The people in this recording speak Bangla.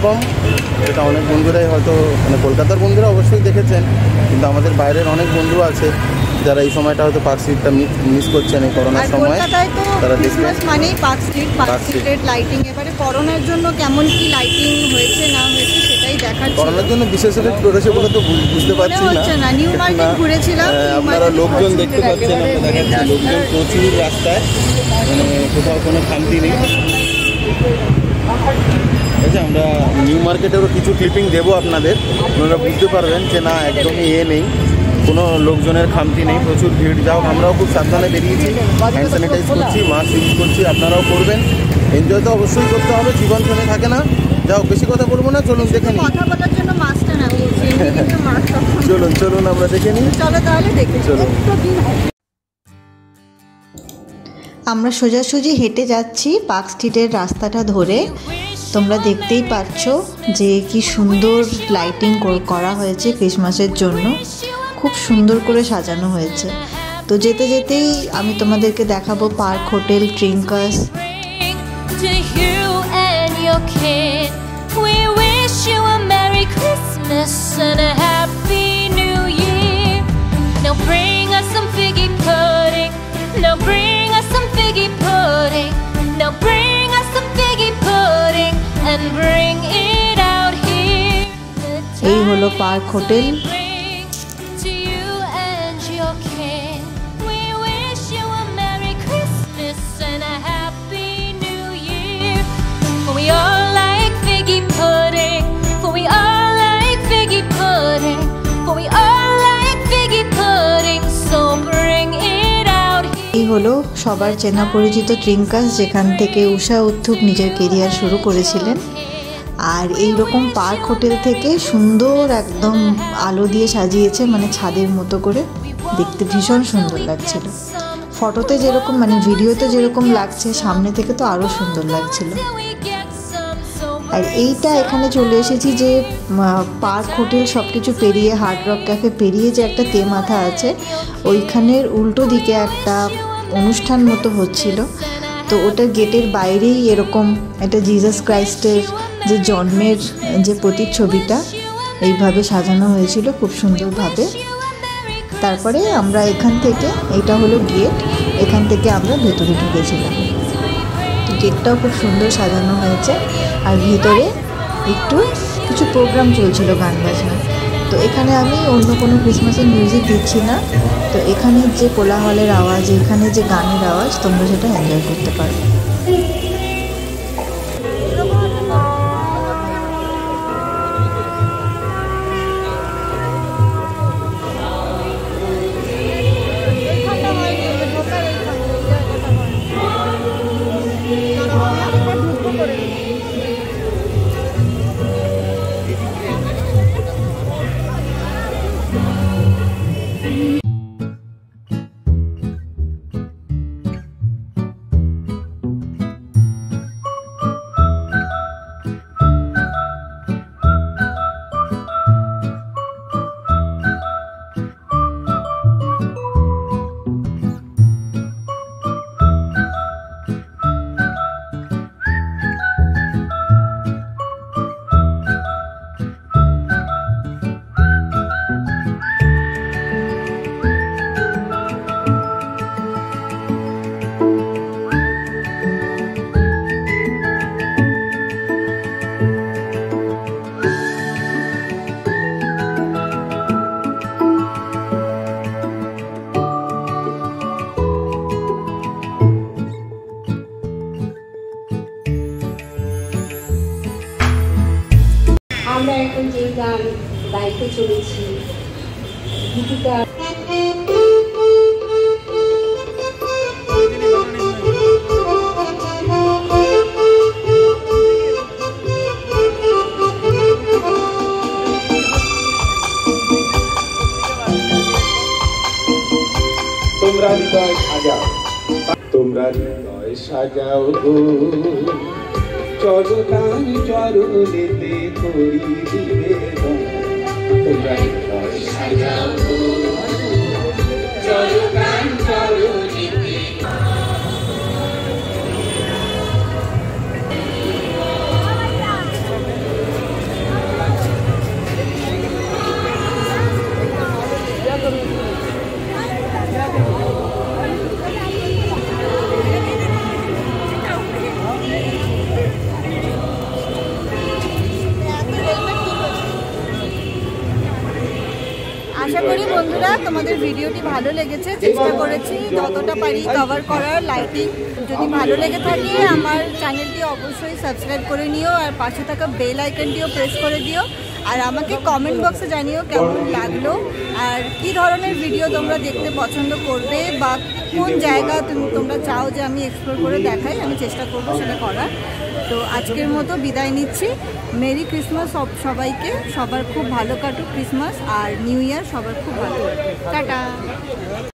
কম, এটা অনেক বন্ধুরাই হয়তো মানে কলকাতার বন্ধুরা অবশ্যই দেখেছেন, কিন্তু আমাদের বাইরের অনেক বন্ধু আছে যারা এই সময়টা হয়তো পার্ক স্ট্রিটটা মিস করছেন এই করোনার সময়। তারা ক্রিসমাস মানেই পার্ক স্ট্রিটের লাইটিং। এবারে করোনার জন্য কেমন কি লাইটিং হয়েছে না হয়েছে সেটাই দেখার। করোনার জন্য বিশেষ এফেক্ট করেছে বলে তো বুঝতে পারছি না। নিউ মার্কেট ঘুরেছিলাম, আপনারা লোকজন দেখতে পাচ্ছেন, আমরা দেখাচ্ছি লোকজন প্রচুর রাস্তায়, মানে কোথাও কোনো খামতি নেই। আচ্ছা, আমরা নিউ মার্কেটেরও কিছু ক্লিপিং দেবো আপনাদের, আপনারা বুঝতে পারবেন যে না একদমই নেই, কোনো লোকজনের খামতি নেই, প্রচুর ভিড়। যাও আমরাও খুব সাবধানে বেরিয়েছি, হ্যান্ড স্যানিটাইজ করছি, মাস্ক ইউজ করছি, আপনারাও করবেন। এনজয় তো অবশ্যই করতে হবে, জীবন থেমে থাকে না। যাও বেশি কথা বলবো না, চলুন দেখে নিই। চলুন আমরা দেখে নিই। চলো তাহলে দেখে চলুন। আমরা সোজাসুজি হেঁটে যাচ্ছি পার্ক স্ট্রিটের রাস্তাটা ধরে। তোমরা দেখতেই পাচ্ছ যে কি সুন্দর লাইটিং করা হয়েছে ক্রিসমাসের জন্য, খুব সুন্দর করে সাজানো হয়েছে। তো যেতে যেতেই আমি তোমাদেরকে দেখাবো পার্ক হোটেল ট্রিঙ্কাস। এই হলো পার্ক হোটেল। এই হলো সবার চেনা পরিচিত ট্রিঙ্কাস, যেখান থেকে ঊষা উত্থুপ নিজের কেরিয়ার শুরু করেছিলেন। আর এই রকম পার্ক হোটেল থেকে সুন্দর একদম আলো দিয়ে সাজিয়েছে, মানে ছাদের মতো করে, দেখতে ভীষণ সুন্দর লাগছিল। ফটোতে যেরকম মানে ভিডিওতে যেরকম লাগছে, সামনে থেকে তো আরও সুন্দর লাগছিল। আর এইটা এখানে চলে এসেছি যে পার্ক হোটেল সব কিছু পেরিয়ে, হার্ড রক ক্যাফে পেরিয়ে যে একটা তেমাথা আছে, ওইখানের উল্টো দিকে একটা অনুষ্ঠান মতো হচ্ছিল। তো ওটার গেটের বাইরেই এরকম একটা জিজাস ক্রাইস্টের যে জন্মের যে প্রতিচ্ছবিটা এইভাবে সাজানো হয়েছিল খুব সুন্দরভাবে। তারপরে আমরা এখান থেকে, এটা হলো গেট, এখান থেকে আমরা ভেতরে ঢুকেছিলাম। গেটটাও খুব সুন্দর সাজানো হয়েছে, আর ভিতরে একটু কিছু প্রোগ্রাম চলছিল, গান বাজনা। তো এখানে আমি অন্য কোনো ক্রিসমাসের মিউজিক দিচ্ছি না, তো এখানে যে কোলাহলের আওয়াজ, এখানে যে গানের আওয়াজ, তোমরা সেটা এনজয় করতে পারবে। আমরা এখন যে গান গাইতে চলেছি, গীতিকা তোমরা হৃদয় সাজাও, তোমরা হৃদয় সাজাও গো, চরণান চরণেতে করি নিবেদন। তোমরা হৃদয় সাজাও গো, চরণান চরণেতে। আশা করি বন্ধুরা তোমাদের ভিডিওটি ভালো লেগেছে। চেষ্টা করেছি যতটা পারি কভার করার। লাইটিং যদি ভালো লেগে থাকে আমার চ্যানেলটি অবশ্যই সাবস্ক্রাইব করে নিও, আর পাশে থাকা বেল আইকনটিও প্রেস করে দিও। আর আমাকে কমেন্ট বক্সে জানিও কেমন লাগলো, আর কি ধরনের ভিডিও তোমরা দেখতে পছন্দ করবে, বা কোন জায়গা তোমরা চাও যে আমি এক্সপ্লোর করে দেখাই। আমি চেষ্টা করবো সেটা করার। তো আজকের মতো বিদায় নিচ্ছি। মেরি ক্রিসমাস সবাইকে, সবার খুব ভালো কাটুক ক্রিসমাস, আর নিউ ইয়ার সবার খুব ভালো। টাটা।